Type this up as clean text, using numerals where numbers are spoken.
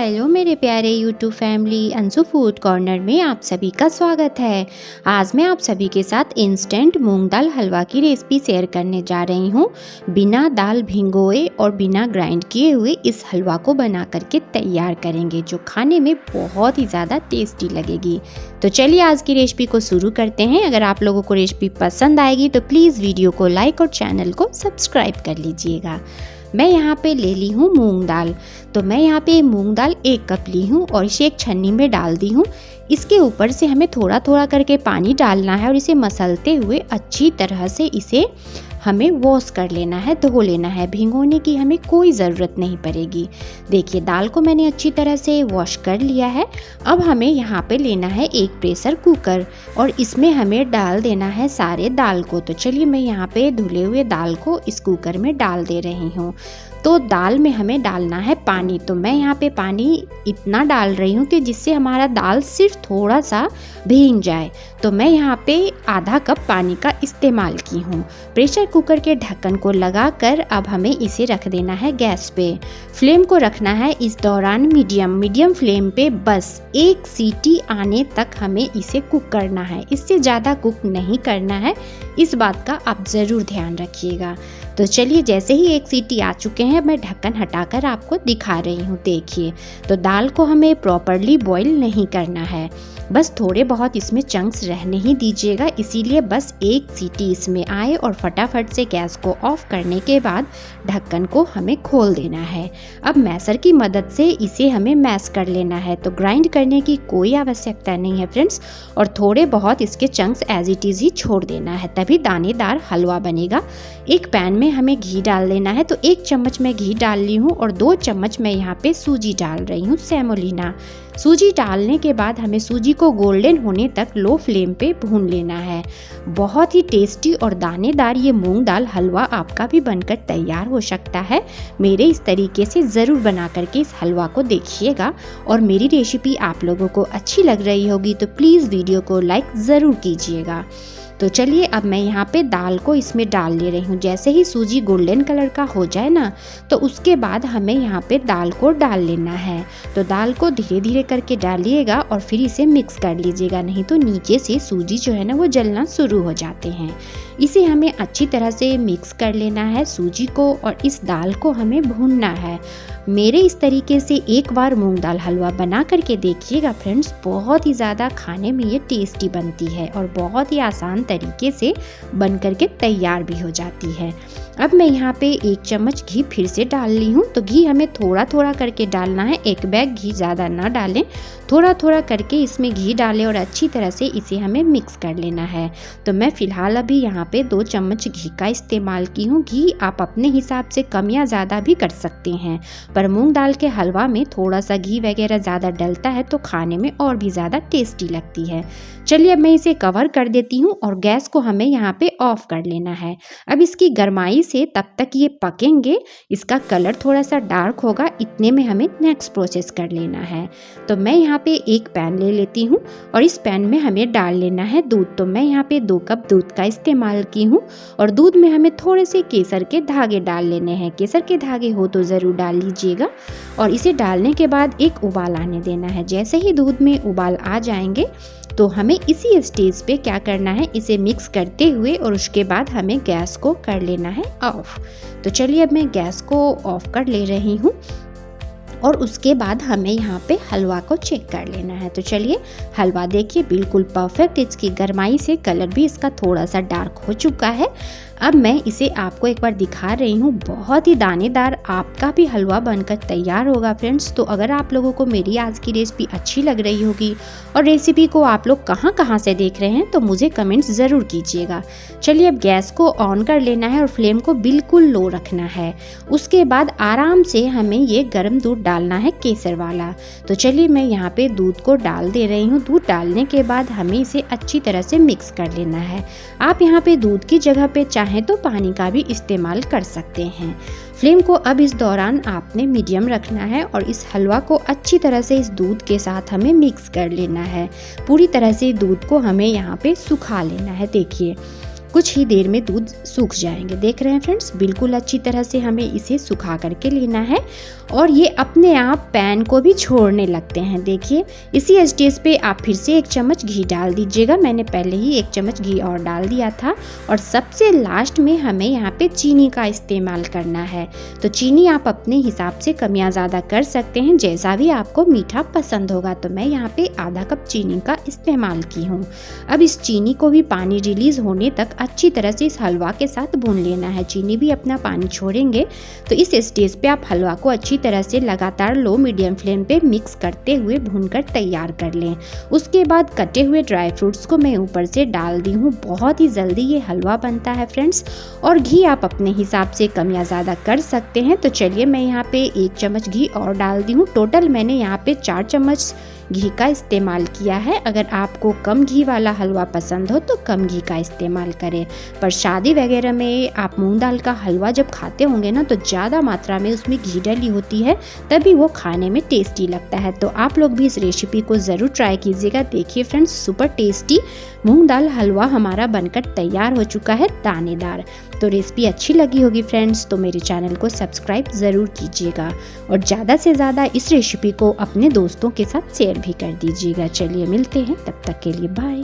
Hello मेरे प्यारे YouTube family, Anshu food corner में आप सभी का स्वागत है। आज मैं आप सभी के साथ इंस्टेंट मूंग दाल हलवा की रेसिपी शेयर करने जा रही हूँ। बिना दाल भिगोए और बिना ग्राइंड किए हुए इस हलवा को बना करके तैयार करेंगे, जो खाने में बहुत ही ज़्यादा टेस्टी लगेगी। तो चलिए आज की रेसिपी को शुरू करते हैं। अगर आप लोगों को रेसिपी पसंद आएगी तो प्लीज़ वीडियो को लाइक और चैनल को सब्सक्राइब कर लीजिएगा। मैं यहाँ पे ले ली हूँ मूंग दाल। तो मैं यहाँ पे मूंग दाल 1 कप ली हूँ और इसे एक छन्नी में डाल दी हूँ। इसके ऊपर से हमें थोड़ा थोड़ा करके पानी डालना है और इसे मसलते हुए अच्छी तरह से इसे हमें वॉश कर लेना है, धो लेना है। भिगोने की हमें कोई ज़रूरत नहीं पड़ेगी। देखिए दाल को मैंने अच्छी तरह से वॉश कर लिया है। अब हमें यहाँ पे लेना है एक प्रेशर कुकर और इसमें हमें डाल देना है सारे दाल को। तो चलिए मैं यहाँ पे धुले हुए दाल को इस कुकर में डाल दे रही हूँ। तो दाल में हमें डालना है पानी। तो मैं यहाँ पे पानी इतना डाल रही हूँ कि जिससे हमारा दाल सिर्फ थोड़ा सा भीग जाए। तो मैं यहाँ पे आधा कप पानी का इस्तेमाल की हूँ। प्रेशर कुकर के ढक्कन को लगाकर अब हमें इसे रख देना है गैस पे। फ्लेम को रखना है इस दौरान मीडियम फ्लेम पे। बस 1 सीटी आने तक हमें इसे कुक करना है, इससे ज़्यादा कुक नहीं करना है। इस बात का आप ज़रूर ध्यान रखिएगा। तो चलिए जैसे ही 1 सीटी आ चुके हैं मैं ढक्कन हटाकर आपको दिखा रही हूँ। देखिए तो दाल को हमें प्रॉपरली बॉईल नहीं करना है, बस थोड़े बहुत इसमें चंक्स रहने ही दीजिएगा। इसीलिए बस 1 सीटी इसमें आए और फटाफट से गैस को ऑफ करने के बाद ढक्कन को हमें खोल देना है। अब मैसर की मदद से इसे हमें मैश कर लेना है। तो ग्राइंड करने की कोई आवश्यकता नहीं है फ्रेंड्स, और थोड़े बहुत इसके चंक्स एज इट इज़ ही छोड़ देना है, तभी दानेदार हलवा बनेगा। एक पैन में हमें घी डाल देना है। तो 1 चम्मच मैं घी डाल ली हूँ और 2 चम्मच मैं यहाँ पे सूजी डाल रही हूँ, सेमोलिना। सूजी डालने के बाद हमें सूजी को गोल्डन होने तक लो फ्लेम पे भून लेना है। बहुत ही टेस्टी और दानेदार ये मूंग दाल हलवा आपका भी बनकर तैयार हो सकता है। मेरे इस तरीके से ज़रूर बना करके इस हलवा को देखिएगा, और मेरी रेसिपी आप लोगों को अच्छी लग रही होगी तो प्लीज़ वीडियो को लाइक ज़रूर कीजिएगा। तो चलिए अब मैं यहाँ पे दाल को इसमें डाल ले रही हूँ। जैसे ही सूजी गोल्डन कलर का हो जाए ना, तो उसके बाद हमें यहाँ पे दाल को डाल लेना है। तो दाल को धीरे धीरे करके डालिएगा और फिर इसे मिक्स कर लीजिएगा, नहीं तो नीचे से सूजी जो है ना वो जलना शुरू हो जाते हैं। इसे हमें अच्छी तरह से मिक्स कर लेना है सूजी को, और इस दाल को हमें भूनना है। मेरे इस तरीके से एक बार मूंग दाल हलवा बना करके देखिएगा फ्रेंड्स, बहुत ही ज़्यादा खाने में ये टेस्टी बनती है और बहुत ही आसान तरीके से बन करके तैयार भी हो जाती है। अब मैं यहाँ पे 1 चम्मच घी फिर से डाल ली हूँ। तो घी हमें थोड़ा थोड़ा करके डालना है, एक बैग घी ज़्यादा ना डालें, थोड़ा थोड़ा करके इसमें घी डालें और अच्छी तरह से इसे हमें मिक्स कर लेना है। तो मैं फ़िलहाल अभी यहाँ पे 2 चम्मच घी का इस्तेमाल की हूँ। घी आप अपने हिसाब से कम या ज़्यादा भी कर सकते हैं, पर मूंग दाल के हलवा में थोड़ा सा घी वगैरह ज़्यादा डलता है तो खाने में और भी ज़्यादा टेस्टी लगती है। चलिए अब मैं इसे कवर कर देती हूँ और गैस को हमें यहाँ पे ऑफ कर लेना है। अब इसकी गर्माई से तब तक ये पकेंगे, इसका कलर थोड़ा सा डार्क होगा, इतने में हमें नेक्स्ट प्रोसेस कर लेना है। तो मैं यहाँ पे एक पैन ले लेती हूँ और इस पैन में हमें डाल लेना है दूध। तो मैं यहाँ पे 2 कप दूध का इस्तेमाल की हूँ और दूध में हमें थोड़े से केसर के धागे डाल लेने हैं। केसर के धागे हो तो ज़रूर डाल लीजिएगा, और इसे डालने के बाद एक उबाल आने देना है। जैसे ही दूध में उबाल आ जाएंगे तो हमें इसी स्टेज पे क्या करना है, इसे मिक्स करते हुए और उसके बाद हमें गैस को कर लेना है ऑफ। तो चलिए अब मैं गैस को ऑफ कर ले रही हूँ और उसके बाद हमें यहाँ पे हलवा को चेक कर लेना है। तो चलिए हलवा देखिए बिल्कुल परफेक्ट, इसकी गर्माई से कलर भी इसका थोड़ा सा डार्क हो चुका है। अब मैं इसे आपको एक बार दिखा रही हूँ, बहुत ही दानेदार आपका भी हलवा बनकर तैयार होगा फ्रेंड्स। तो अगर आप लोगों को मेरी आज की रेसिपी अच्छी लग रही होगी और रेसिपी को आप लोग कहाँ से देख रहे हैं तो मुझे कमेंट्स ज़रूर कीजिएगा। चलिए अब गैस को ऑन कर लेना है और फ्लेम को बिल्कुल लो रखना है। उसके बाद आराम से हमें ये गर्म दूध डालना है, केसर वाला। तो चलिए मैं यहाँ पे दूध को डाल दे रही हूँ। दूध डालने के बाद हमें इसे अच्छी तरह से मिक्स कर लेना है। आप यहाँ पे दूध की जगह पे चाहें तो पानी का भी इस्तेमाल कर सकते हैं। फ्लेम को अब इस दौरान आपने मीडियम रखना है और इस हलवा को अच्छी तरह से इस दूध के साथ हमें मिक्स कर लेना है। पूरी तरह से दूध को हमें यहाँ पे सुखा लेना है। देखिए कुछ ही देर में दूध सूख जाएंगे। देख रहे हैं फ्रेंड्स, बिल्कुल अच्छी तरह से हमें इसे सुखा करके लेना है और ये अपने आप पैन को भी छोड़ने लगते हैं। देखिए, इसी स्टेज पे आप फिर से 1 चम्मच घी डाल दीजिएगा। मैंने पहले ही 1 चम्मच घी और डाल दिया था। और सबसे लास्ट में हमें यहाँ पे चीनी का इस्तेमाल करना है। तो चीनी आप अपने हिसाब से कम या ज़्यादा कर सकते हैं, जैसा भी आपको मीठा पसंद होगा। तो मैं यहाँ पे आधा कप चीनी का इस्तेमाल की हूँ। अब इस चीनी को भी पानी रिलीज़ होने तक अच्छी तरह से इस हलवा के साथ भून लेना है। चीनी भी अपना पानी छोड़ेंगे। तो इस स्टेज पे आप हलवा को अच्छी तरह से लगातार लो मीडियम फ्लेम पे मिक्स करते हुए भूनकर तैयार कर लें। उसके बाद कटे हुए ड्राई फ्रूट्स को मैं ऊपर से डाल दी हूँ। बहुत ही जल्दी ये हलवा बनता है फ्रेंड्स। और घी आप अपने हिसाब से कम या ज़्यादा कर सकते हैं। तो चलिए, मैं यहाँ पे 1 चम्मच घी और डाल दी हूँ। टोटल मैंने यहाँ पे 4 चम्मच घी का इस्तेमाल किया है। अगर आपको कम घी वाला हलवा पसंद हो तो कम घी का इस्तेमाल करें। पर शादी वगैरह में आप मूंग दाल का हलवा जब खाते होंगे ना, तो ज़्यादा मात्रा में उसमें घी डली होती है, तभी वो खाने में टेस्टी लगता है। तो आप लोग भी इस रेसिपी को ज़रूर ट्राई कीजिएगा। देखिए फ्रेंड्स, सुपर टेस्टी मूंग दाल हलवा हमारा बनकर तैयार हो चुका है, दानेदार। तो रेसिपी अच्छी लगी होगी फ्रेंड्स, तो मेरे चैनल को सब्सक्राइब ज़रूर कीजिएगा और ज़्यादा से ज़्यादा इस रेसिपी को अपने दोस्तों के साथ शेयर भी कर दीजिएगा। चलिए मिलते हैं, तब तक के लिए बाय।